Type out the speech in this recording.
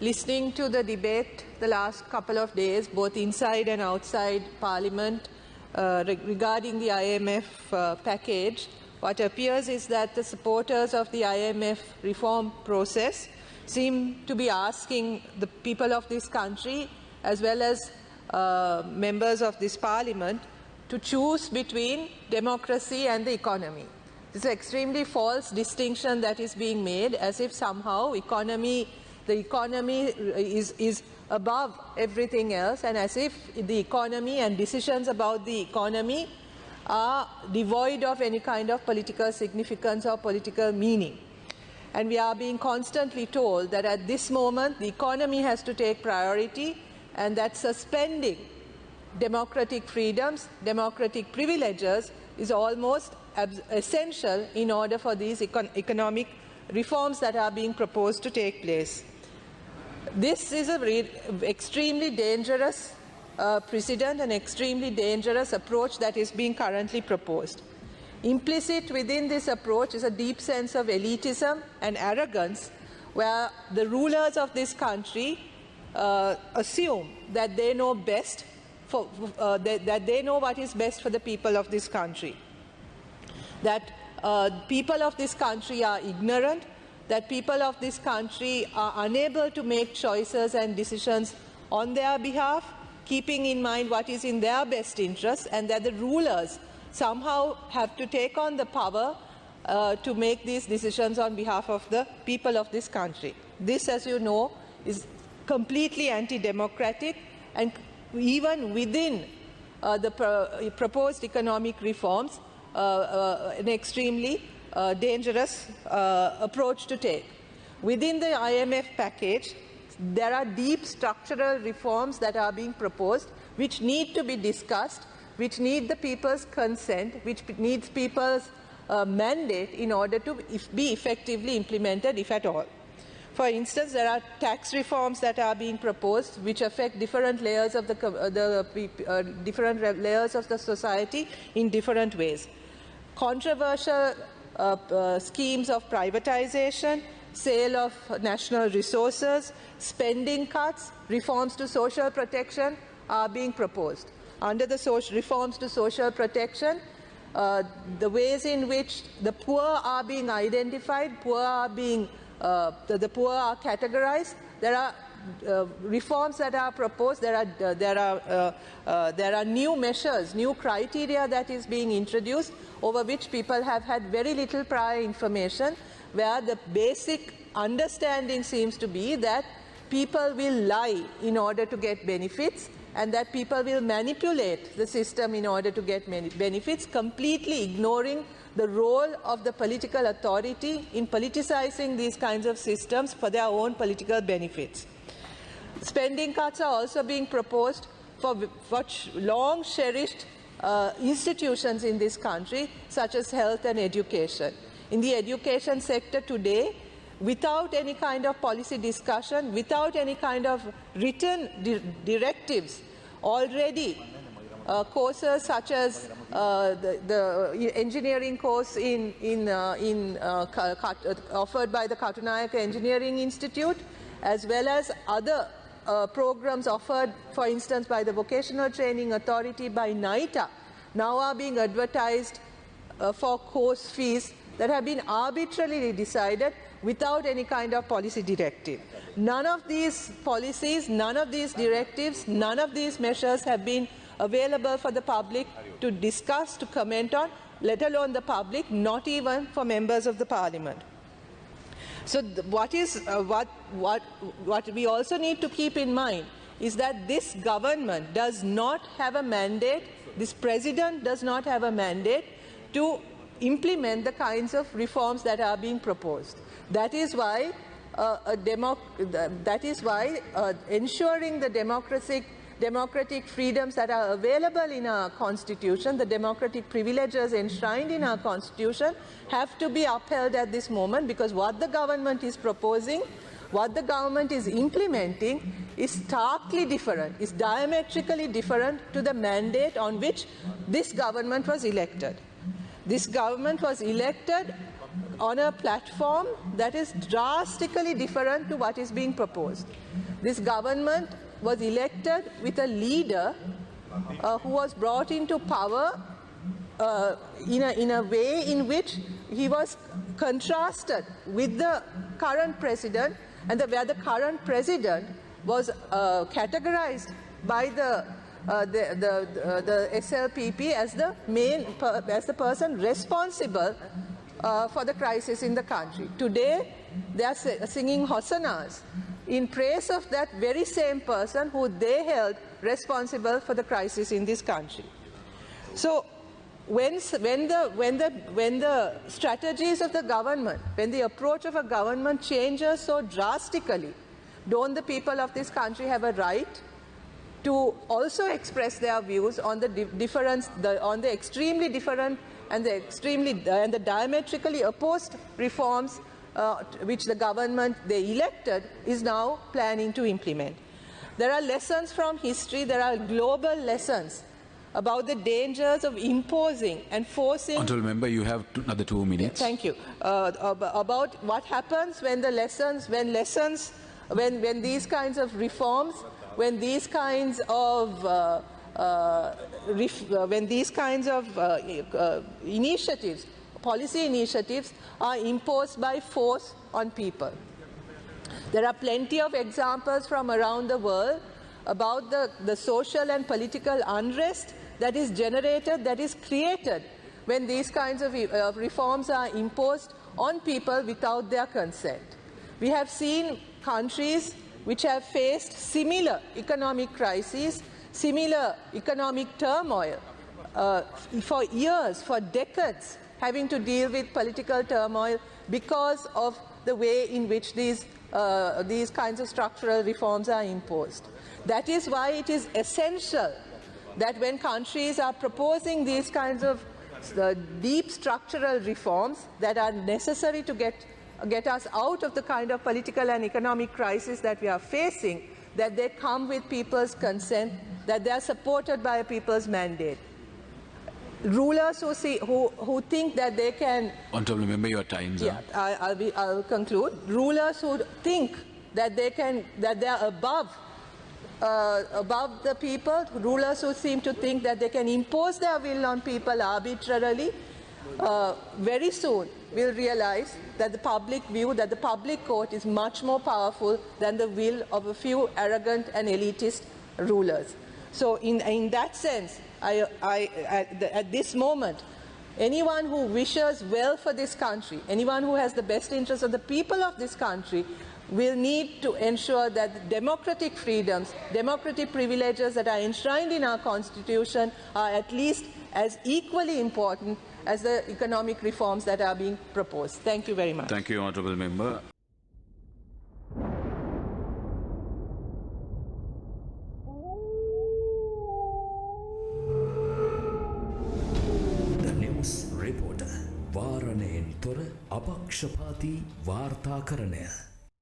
listening to the debate the last couple of days, both inside and outside Parliament, regarding the IMF package, what appears is that the supporters of the IMF reform process seem to be asking the people of this country, as well as members of this Parliament, to choose between democracy and the economy. This is an extremely false distinction that is being made, as if somehow the economy is above everything else, and as if the economy and decisions about the economy are devoid of any kind of political significance or political meaning. And we are being constantly told that at this moment the economy has to take priority, and that suspending democratic freedoms, democratic privileges is almost essential in order for these economic reforms that are being proposed to take place. This is an extremely dangerous precedent, an extremely dangerous approach that is being currently proposed. Implicit within this approach is a deep sense of elitism and arrogance, where the rulers of this country assume that they know best, that they know what is best for the people of this country. That people of this country are ignorant, that people of this country are unable to make choices and decisions on their behalf, keeping in mind what is in their best interest, and that the rulers somehow have to take on the power to make these decisions on behalf of the people of this country. This, as you know, is completely anti-democratic, and even within the proposed economic reforms, an extremely dangerous approach to take. Within the IMF package, there are deep structural reforms that are being proposed, which need to be discussed, which need the people's consent, which needs people's mandate in order to be effectively implemented, if at all. For instance, there are tax reforms that are being proposed, which affect different layers of different layers of the society in different ways. Controversial schemes of privatization, sale of national resources, spending cuts, reforms to social protection are being proposed. Under the reforms to social protection, the ways in which the poor are being identified, the poor are categorized. There are reforms that are proposed. There are new measures, new criteria that is being introduced, over which people have had very little prior information, where the basic understanding seems to be that people will lie in order to get benefits, and that people will manipulate the system in order to get benefits, completely ignoring the role of the political authority in politicizing these kinds of systems for their own political benefits. Spending cuts are also being proposed for long cherished institutions in this country, such as health and education. In the education sector today, without any kind of policy discussion, without any kind of written directives, already courses such as the engineering course offered by the Katunayaka Engineering Institute, as well as other programs offered, for instance, by the Vocational Training Authority, by NITA, now are being advertised for course fees that have been arbitrarily decided without any kind of policy directive. None of these policies, none of these directives, none of these measures have been available for the public to discuss, to comment on, let alone the public, not even for members of the Parliament. So what we also need to keep in mind is that this government does not have a mandate, this president does not have a mandate to implement the kinds of reforms that are being proposed. That is why ensuring the democratic freedoms that are available in our Constitution, the democratic privileges enshrined in our Constitution, have to be upheld at this moment, because what the government is proposing, what the government is implementing, is starkly different, is diametrically different to the mandate on which this government was elected. This government was elected on a platform that is drastically different to what is being proposed. This government was elected with a leader who was brought into power in a way in which he was contrasted with the current president, and where the current president was categorized by the SLPP as the person responsible for the crisis in the country. Today, they are singing hosannas in praise of that very same person who they held responsible for the crisis in this country. So, when the strategies of the government, when the approach of a government changes so drastically, don't the people of this country have a right to also express their views on the difference, on the extremely different and the diametrically opposed reforms which the government they elected is now planning to implement? There are lessons from history, there are global lessons about the dangers of imposing and forcing. Honourable Member, you have another 2 minutes. Thank you. About what happens when these kinds of reforms, when these kinds of initiatives, policy initiatives, are imposed by force on people. There are plenty of examples from around the world about the social and political unrest that is generated, that is created when these kinds of reforms are imposed on people without their consent. We have seen countries which have faced similar economic crises, similar economic turmoil for years, for decades, having to deal with political turmoil because of the way in which these kinds of structural reforms are imposed. That is why it is essential that when countries are proposing these kinds of deep structural reforms that are necessary to get us out of the kind of political and economic crisis that we are facing, that they come with people's consent, that they are supported by a people's mandate. Rulers who think that they can... Honourable Member, your time's up. Yeah, I'll conclude. Rulers who think that they are above the people, rulers who seem to think that they can impose their will on people arbitrarily, very soon will realize that the public view, that the public court is much more powerful than the will of a few arrogant and elitist rulers. So in that sense, at this moment, anyone who wishes well for this country, anyone who has the best interests of the people of this country, will need to ensure that democratic freedoms, democratic privileges that are enshrined in our Constitution are at least as equally important as the economic reforms that are being proposed. Thank you very much. Thank you, Honourable Member. The News Reporter. වාරණයෙන් තොර අපක්ෂපාතී වාර්තාකරණය.